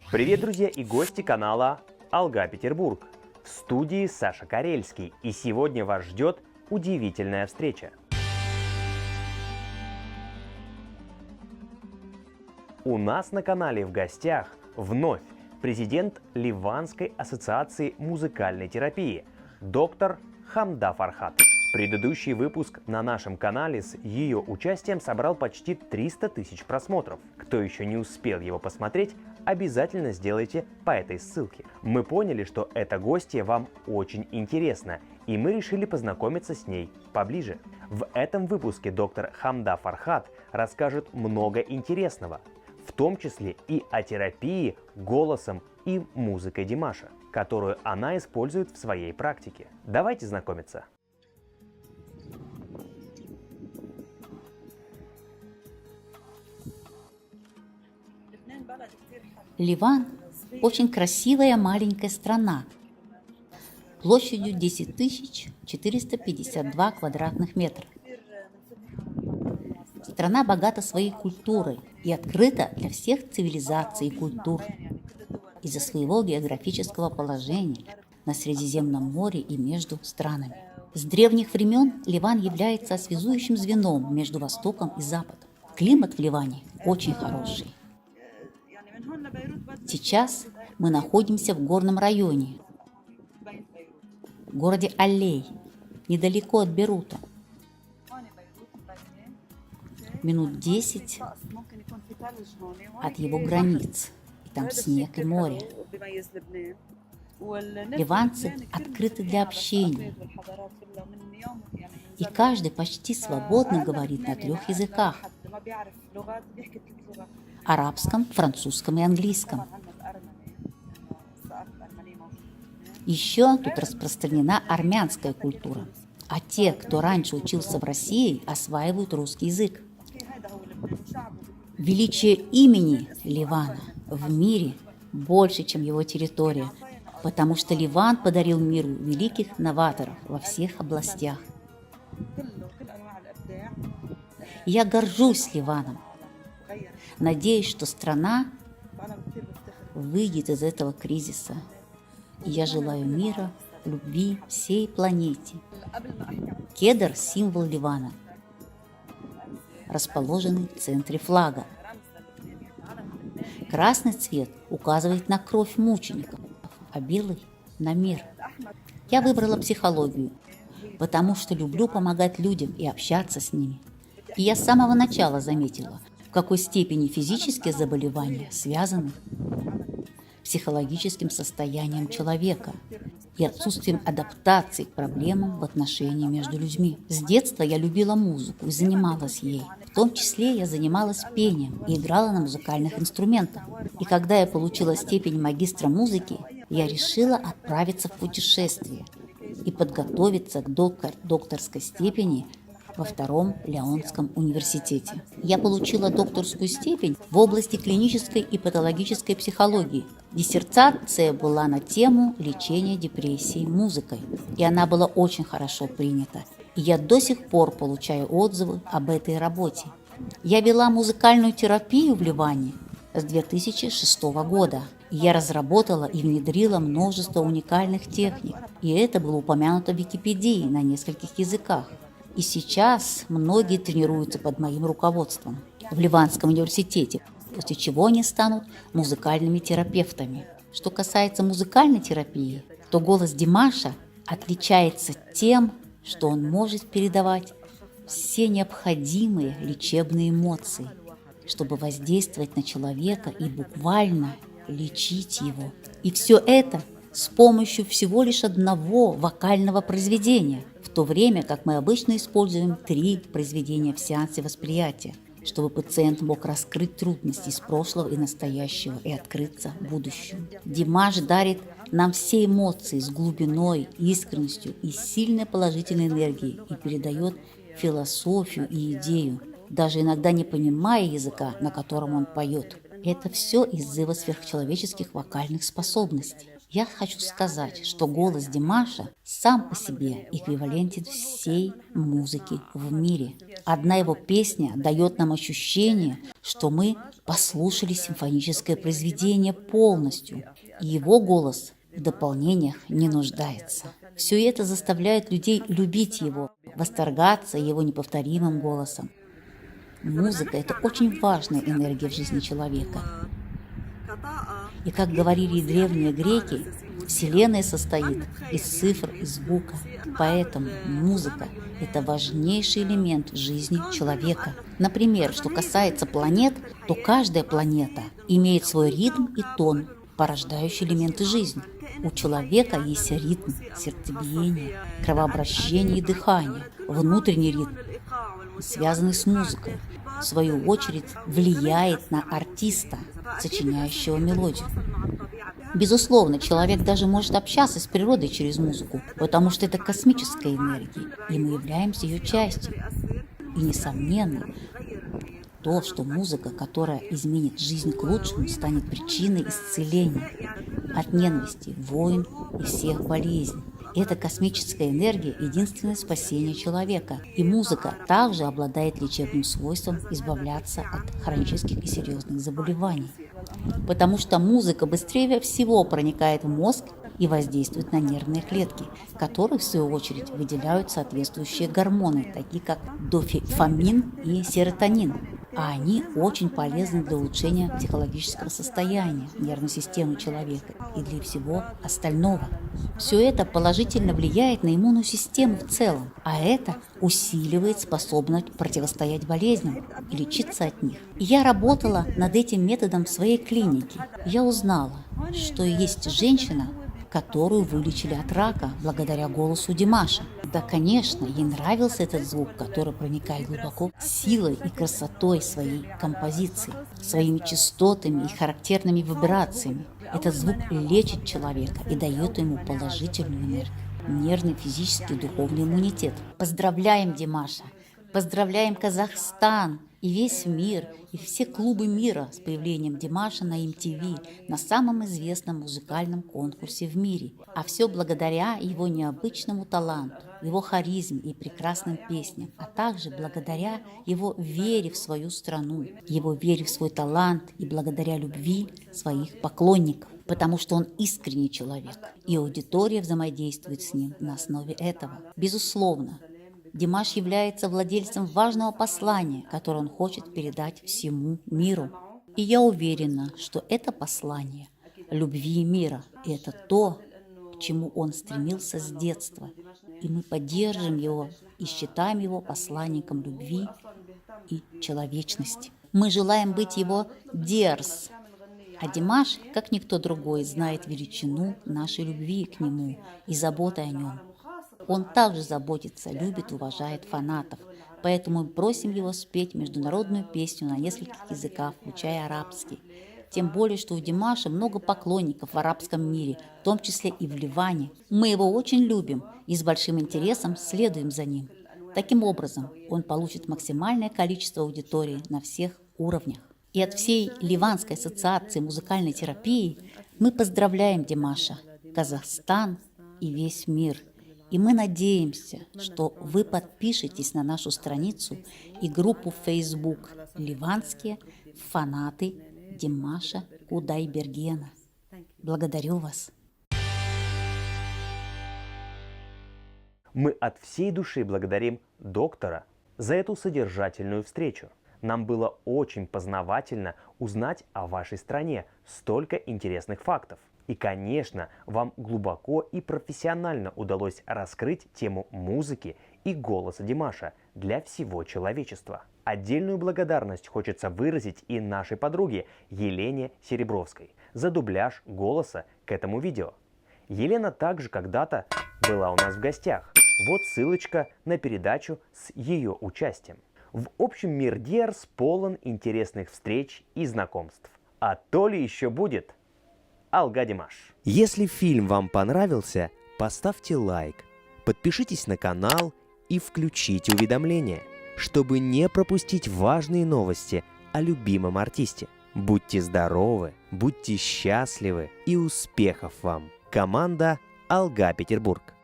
Привет, друзья и гости канала Алга Петербург. В студии Саша Карельский, и сегодня вас ждет удивительная встреча. У нас на канале в гостях вновь президент Ливанской ассоциации музыкальной терапии, доктор Хамда Фархат. Предыдущий выпуск на нашем канале с ее участием собрал почти 300 тысяч просмотров. Кто еще не успел его посмотреть, обязательно сделайте по этой ссылке. Мы поняли, что эта гостья вам очень интересна, и мы решили познакомиться с ней поближе. В этом выпуске доктор Хамда Фархат расскажет много интересного, в том числе и о терапии голосом и музыкой Димаша, которую она использует в своей практике. Давайте знакомиться. Ливан – очень красивая маленькая страна, площадью 10 452 квадратных метра. Страна богата своей культурой и открыта для всех цивилизаций и культур из-за своего географического положения на Средиземном море и между странами. С древних времен Ливан является связующим звеном между Востоком и Западом. Климат в Ливане очень хороший. Сейчас мы находимся в горном районе, в городе Аллей, недалеко от Бейрута. Минут 10 от его границ, и там снег и море. Ливанцы открыты для общения, и каждый почти свободно говорит на 3 языках: арабском, французском и английском. Еще тут распространена армянская культура, а те, кто раньше учился в России, осваивают русский язык. Величие имени Ливана в мире больше, чем его территория, потому что Ливан подарил миру великих новаторов во всех областях. Я горжусь Ливаном. Надеюсь, что страна выйдет из этого кризиса. И я желаю мира, любви всей планете. Кедр – символ Ливана, расположенный в центре флага. Красный цвет указывает на кровь мучеников, а белый – на мир. Я выбрала психологию, потому что люблю помогать людям и общаться с ними. И я с самого начала заметила, в какой степени физические заболевания связаны с психологическим состоянием человека и отсутствием адаптации к проблемам в отношении между людьми. С детства я любила музыку и занималась ей. В том числе я занималась пением и играла на музыкальных инструментах. И когда я получила степень магистра музыки, я решила отправиться в путешествие и подготовиться к докторской степени во Втором Леонском университете. Я получила докторскую степень в области клинической и патологической психологии. Диссертация была на тему лечения депрессии музыкой, и она была очень хорошо принята. И я до сих пор получаю отзывы об этой работе. Я вела музыкальную терапию в Ливане с 2006 года. Я разработала и внедрила множество уникальных техник, и это было упомянуто в Википедии на нескольких языках. И сейчас многие тренируются под моим руководством в Ливанском университете, после чего они станут музыкальными терапевтами. Что касается музыкальной терапии, то голос Димаша отличается тем, что он может передавать все необходимые лечебные эмоции, чтобы воздействовать на человека и буквально лечить его. И все это с помощью всего лишь одного вокального произведения, в то время как мы обычно используем 3 произведения в сеансе восприятия, чтобы пациент мог раскрыть трудности из прошлого и настоящего и открыться будущему. Димаш дарит нам все эмоции с глубиной, искренностью и сильной положительной энергией и передает философию и идею, даже иногда не понимая языка, на котором он поет. Это все из-за его сверхчеловеческих вокальных способностей. Я хочу сказать, что голос Димаша сам по себе эквивалентен всей музыки в мире. Одна его песня дает нам ощущение, что мы послушали симфоническое произведение полностью, и его голос в дополнениях не нуждается. Все это заставляет людей любить его, восторгаться его неповторимым голосом. Музыка – это очень важная энергия в жизни человека. И как говорили древние греки, Вселенная состоит из цифр и звука. Поэтому музыка – это важнейший элемент в жизни человека. Например, что касается планет, то каждая планета имеет свой ритм и тон, порождающий элементы жизни. У человека есть ритм, сердцебиение, кровообращение и дыхание, внутренний ритм, связанный с музыкой, в свою очередь влияет на артиста, сочиняющего мелодию. Безусловно, человек даже может общаться с природой через музыку, потому что это космическая энергия, и мы являемся ее частью. И, несомненно, то, что музыка, которая изменит жизнь к лучшему, станет причиной исцеления от ненависти, войн и всех болезней. Эта космическая энергия – единственное спасение человека. И музыка также обладает лечебным свойством избавляться от хронических и серьезных заболеваний. Потому что музыка быстрее всего проникает в мозг и воздействует на нервные клетки, которые, в свою очередь, выделяют соответствующие гормоны, такие как дофамин и серотонин. А они очень полезны для улучшения психологического состояния нервной системы человека и для всего остального. Все это положительно влияет на иммунную систему в целом, а это усиливает способность противостоять болезням и лечиться от них. И я работала над этим методом в своей клинике. Я узнала, что есть женщина, которую вылечили от рака благодаря голосу Димаша. Да, конечно, ей нравился этот звук, который проникает глубоко силой и красотой своей композиции, своими частотами и характерными вибрациями. Этот звук лечит человека и дает ему положительную энергию, нервный, физический и духовный иммунитет. Поздравляем Димаша! Поздравляем Казахстан и весь мир, и все клубы мира с появлением Димаша на MTV, на самом известном музыкальном конкурсе в мире. А все благодаря его необычному таланту, его харизме и прекрасным песням, а также благодаря его вере в свою страну, его вере в свой талант и благодаря любви своих поклонников. Потому что он искренний человек, и аудитория взаимодействует с ним на основе этого. Безусловно, Димаш является владельцем важного послания, которое он хочет передать всему миру. И я уверена, что это послание любви и мира, и это то, к чему он стремился с детства. И мы поддержим его и считаем его посланником любви и человечности. Мы желаем быть его Диарс. А Димаш, как никто другой, знает величину нашей любви к нему и заботы о нем. Он также заботится, любит, уважает фанатов. Поэтому мы просим его спеть международную песню на нескольких языках, включая арабский. Тем более, что у Димаша много поклонников в арабском мире, в том числе и в Ливане. Мы его очень любим и с большим интересом следуем за ним. Таким образом, он получит максимальное количество аудитории на всех уровнях. И от всей Ливанской ассоциации музыкальной терапии мы поздравляем Димаша, Казахстан и весь мир. И мы надеемся, что вы подпишетесь на нашу страницу и группу в Facebook «Ливанские фанаты Димаша Кудайбергена». Благодарю вас. Мы от всей души благодарим доктора за эту содержательную встречу. Нам было очень познавательно узнать о вашей стране, столько интересных фактов. И, конечно, вам глубоко и профессионально удалось раскрыть тему музыки и голоса Димаша для всего человечества. Отдельную благодарность хочется выразить и нашей подруге Елене Серебровской за дубляж голоса к этому видео. Елена также когда-то была у нас в гостях. Вот ссылочка на передачу с ее участием. В общем, мир Диарс полон интересных встреч и знакомств. А то ли еще будет? Алга Димаш. Если фильм вам понравился, поставьте лайк, подпишитесь на канал и включите уведомления, чтобы не пропустить важные новости о любимом артисте. Будьте здоровы, будьте счастливы и успехов вам! команда «Алга Петербург».